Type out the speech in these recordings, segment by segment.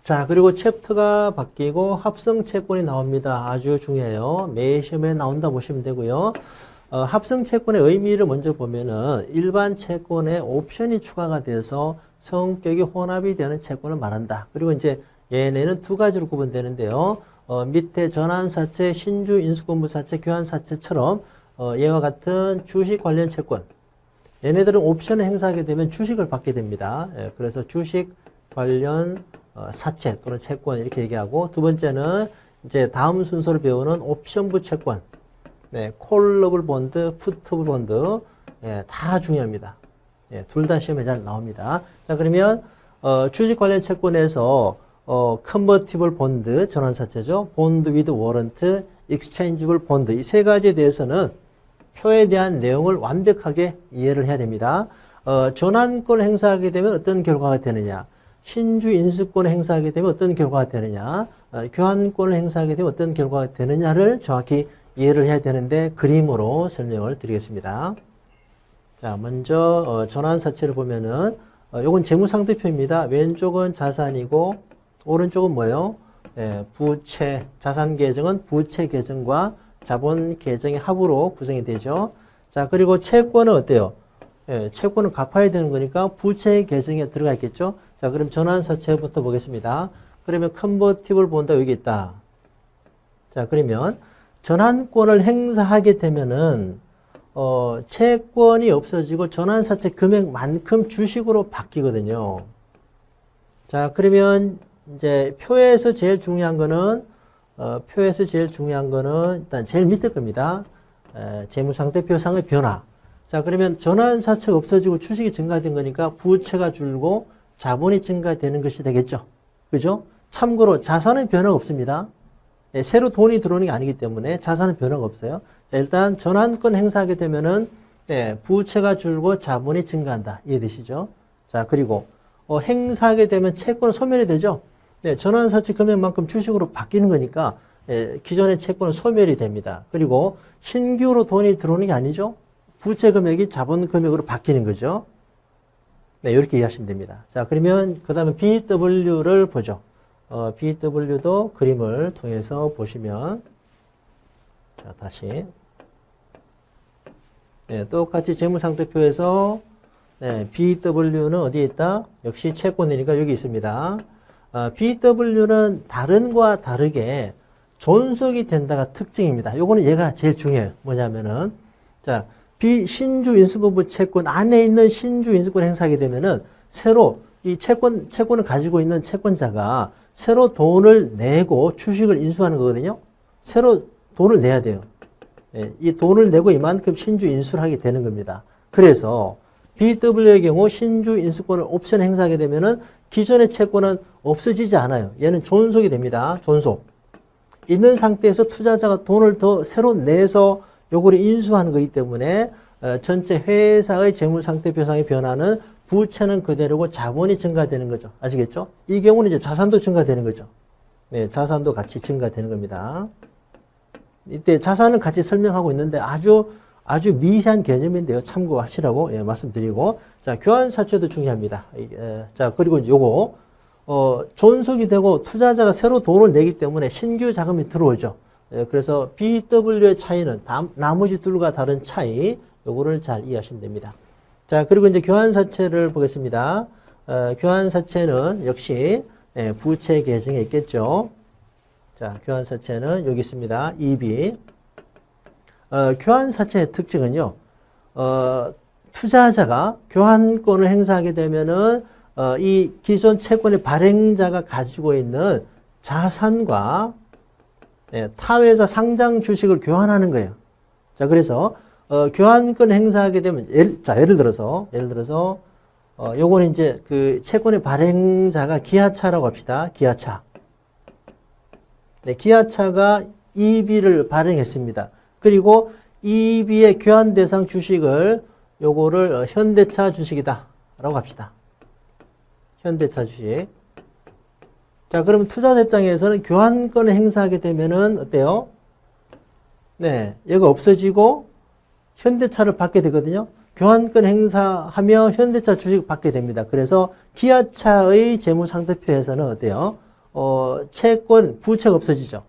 자, 그리고 챕터가 바뀌고 합성 채권이 나옵니다. 아주 중요해요. 매 시험에 나온다 보시면 되고요. 합성 채권의 의미를 먼저 보면은 일반 채권에 옵션이 추가가 돼서 성격이 혼합이 되는 채권을 말한다. 그리고 이제 얘네는 두 가지로 구분되는데요. 밑에 전환사채, 신주 인수권부사채, 교환사채처럼 얘와 같은 주식 관련 채권. 얘네들은 옵션을 행사하게 되면 주식을 받게 됩니다. 예, 그래서 주식 관련 사채 또는 채권 이렇게 얘기하고, 두 번째는 이제 다음 순서를 배우는 옵션부 채권. 네, 콜러블 본드, 푸트블 본드, 예, 다 중요합니다. 예, 둘 다 시험에 잘 나옵니다. 자, 그러면 주식 관련 채권에서 컨버티블 본드, 전환사채죠. 본드 위드 워런트, 익스체인지블 본드, 이 세 가지에 대해서는 표에 대한 내용을 완벽하게 이해를 해야 됩니다. 전환권을 행사하게 되면 어떤 결과가 되느냐, 신주 인수권을 행사하게 되면 어떤 결과가 되느냐, 교환권을 행사하게 되면 어떤 결과가 되느냐를 정확히 이해를 해야 되는데 그림으로 설명을 드리겠습니다. 자, 먼저 전환사채를 보면은 요건 재무상태표입니다. 왼쪽은 자산이고 오른쪽은 뭐예요? 부채, 자산 계정은 부채 계정과 자본 계정의 합으로 구성이 되죠. 자, 그리고 채권은 어때요? 채권은 갚아야 되는 거니까 부채 계정에 들어가 있겠죠. 자, 그럼 전환사채부터 보겠습니다. 그러면 컨버티블 본드 여기 있다. 자, 그러면 전환권을 행사하게 되면은 채권이 없어지고 전환사채 금액만큼 주식으로 바뀌거든요. 자, 그러면 이제 표에서 제일 중요한 거는 일단 제일 밑에 겁니다. 재무상태표상의 변화. 자, 그러면 전환사채가 없어지고 주식이 증가된 거니까 부채가 줄고 자본이 증가되는 것이 되겠죠. 그죠? 참고로 자산은 변화가 없습니다. 새로 돈이 들어오는 게 아니기 때문에 자산은 변화가 없어요. 자, 일단 전환권 행사하게 되면은 부채가 줄고 자본이 증가한다. 이해되시죠? 자, 그리고 행사하게 되면 채권은 소멸이 되죠. 전환사채 금액만큼 주식으로 바뀌는 거니까 기존의 채권은 소멸이 됩니다. 그리고 신규로 돈이 들어오는 게 아니죠. 부채 금액이 자본 금액으로 바뀌는 거죠. 네, 이렇게 이해하시면 됩니다. 자, 그러면 그 다음에 BW를 보죠. BW도 그림을 통해서 보시면, 자, 다시. 네, 똑같이 재무상태표에서, BW는 어디에 있다? 역시 채권이니까 여기 있습니다. BW는 다른과 다르게 존속이 된다가 특징입니다. 요거는 얘가 제일 중요해요. 뭐냐면은, 자, 신주 인수권부 채권 안에 있는 신주 인수권 행사하게 되면은 새로 이 채권을 가지고 있는 채권자가 새로 돈을 내고 주식을 인수하는 거거든요. 새로 돈을 내야 돼요. 이 돈을 내고 이만큼 신주 인수를 하게 되는 겁니다. 그래서 BW의 경우 신주 인수권을 옵션 행사하게 되면은 기존의 채권은 없어지지 않아요. 얘는 존속이 됩니다. 존속. 있는 상태에서 투자자가 돈을 더 새로 내서 요거를 인수하는 거기 때문에 전체 회사의 재무상태표상의 변화는 부채는 그대로고 자본이 증가되는 거죠. 아시겠죠? 이 경우는 이제 자산도 증가되는 거죠. 네, 자산도 같이 증가되는 겁니다. 이때 자산을 같이 설명하고 있는데 아주 미세한 개념인데요. 참고하시라고 말씀드리고, 자, 교환사채도 중요합니다. 자, 그리고 요거 존속이 되고 투자자가 새로 돈을 내기 때문에 신규 자금이 들어오죠. 그래서 BW의 차이는 나머지 둘과 다른 차이, 요거를 잘 이해하시면 됩니다. 자, 그리고 이제 교환사채를 보겠습니다. 교환사채는 역시 부채 계정에 있겠죠. 자, 교환사채는 여기 있습니다. EB. 교환사채의 특징은요, 투자자가 교환권을 행사하게 되면은 이 기존 채권의 발행자가 가지고 있는 자산과 타회사 상장 주식을 교환하는 거예요. 자, 그래서 교환권 행사하게 되면 예를 들어서 요거는 이제 그 채권의 발행자가 기아차라고 합시다. 기아차. 네, 기아차가 EB를 발행했습니다. 그리고 EB의 교환 대상 주식을 요거를 현대차 주식이다라고 합시다. 현대차 주식. 자, 그러면 투자자 입장에서는 교환권을 행사하게 되면은 어때요? 네, 얘가 없어지고 현대차를 받게 되거든요. 교환권 행사하며 현대차 주식 받게 됩니다. 그래서 기아차의 재무상태표에서는 어때요? 채권, 부채가 없어지죠.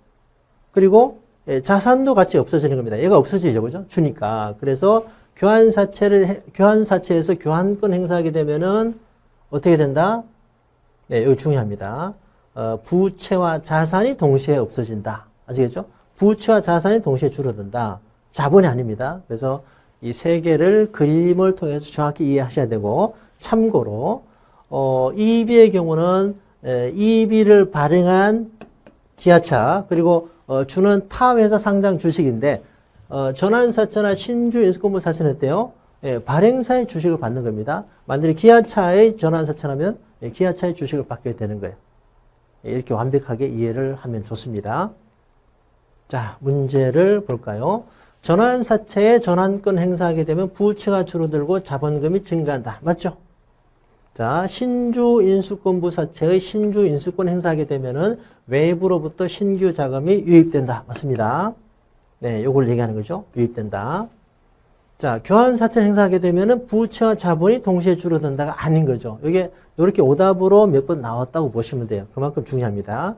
그리고 자산도 같이 없어지는 겁니다. 얘가 없어지죠. 그죠? 주니까. 그래서 교환사채에서 교환권 행사하게 되면은 어떻게 된다? 네, 이거 중요합니다. 부채와 자산이 동시에 없어진다. 아시겠죠? 부채와 자산이 동시에 줄어든다. 자본이 아닙니다. 그래서 이 세 개를 그림을 통해서 정확히 이해하셔야 되고, 참고로, EB의 경우는 EB를 발행한 기아차, 그리고 주는 타 회사 상장 주식인데, 전환사채나 신주 인수권부 사채는 어때요? 발행사의 주식을 받는 겁니다. 만약에 기아차의 전환사채라면 기아차의 주식을 받게 되는 거예요. 이렇게 완벽하게 이해를 하면 좋습니다. 자, 문제를 볼까요? 전환사채에 전환권 행사하게 되면 부채가 줄어들고 자본금이 증가한다. 맞죠? 자, 신주 인수권부 사채의 신주 인수권 행사하게 되면은 외부로부터 신규 자금이 유입된다. 맞습니다. 네, 요걸 얘기하는 거죠. 유입된다. 자, 교환사채 행사하게 되면은 부채와 자본이 동시에 줄어든다가 아닌 거죠. 이게 이렇게 오답으로 몇 번 나왔다고 보시면 돼요. 그만큼 중요합니다.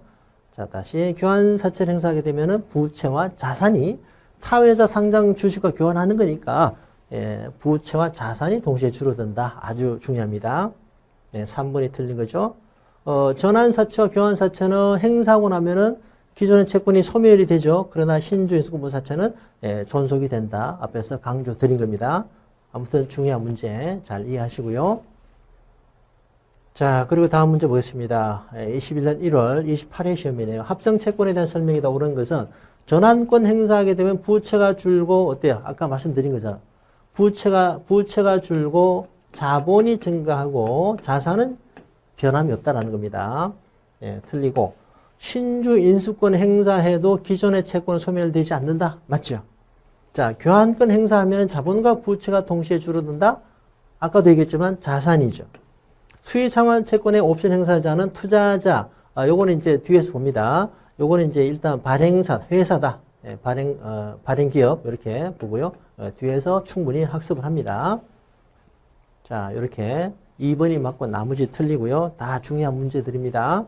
자, 다시 교환사채 행사하게 되면은 부채와 자산이 타회사 상장 주식과 교환하는 거니까 부채와 자산이 동시에 줄어든다. 아주 중요합니다. 네, 3번이 틀린 거죠. 전환사채와 교환사채는 행사하고 나면은 기존의 채권이 소멸이 되죠. 그러나 신주인수권부 사채는 존속이 된다. 앞에서 강조 드린 겁니다. 아무튼 중요한 문제 잘 이해하시고요. 자, 그리고 다음 문제 보겠습니다. 21년 1월 28회 시험이네요. 합성채권에 대한 설명이다. 옳은 것은 전환권 행사하게 되면 부채가 줄고 어때요? 아까 말씀드린 거죠. 부채가 줄고 자본이 증가하고 자산은 변함이 없다라는 겁니다. 틀리고 신주 인수권 행사해도 기존의 채권은 소멸되지 않는다. 맞죠? 자, 교환권 행사하면 자본과 부채가 동시에 줄어든다. 아까도 얘기했지만 자산이죠. 수익창환 채권의 옵션 행사자는 투자자. 요거는 이제 뒤에서 봅니다. 요거는 이제 일단 발행사, 회사다. 발행 기업 이렇게 보고요. 뒤에서 충분히 학습을 합니다. 자, 이렇게 2번이 맞고 나머지 틀리고요. 다 중요한 문제들입니다.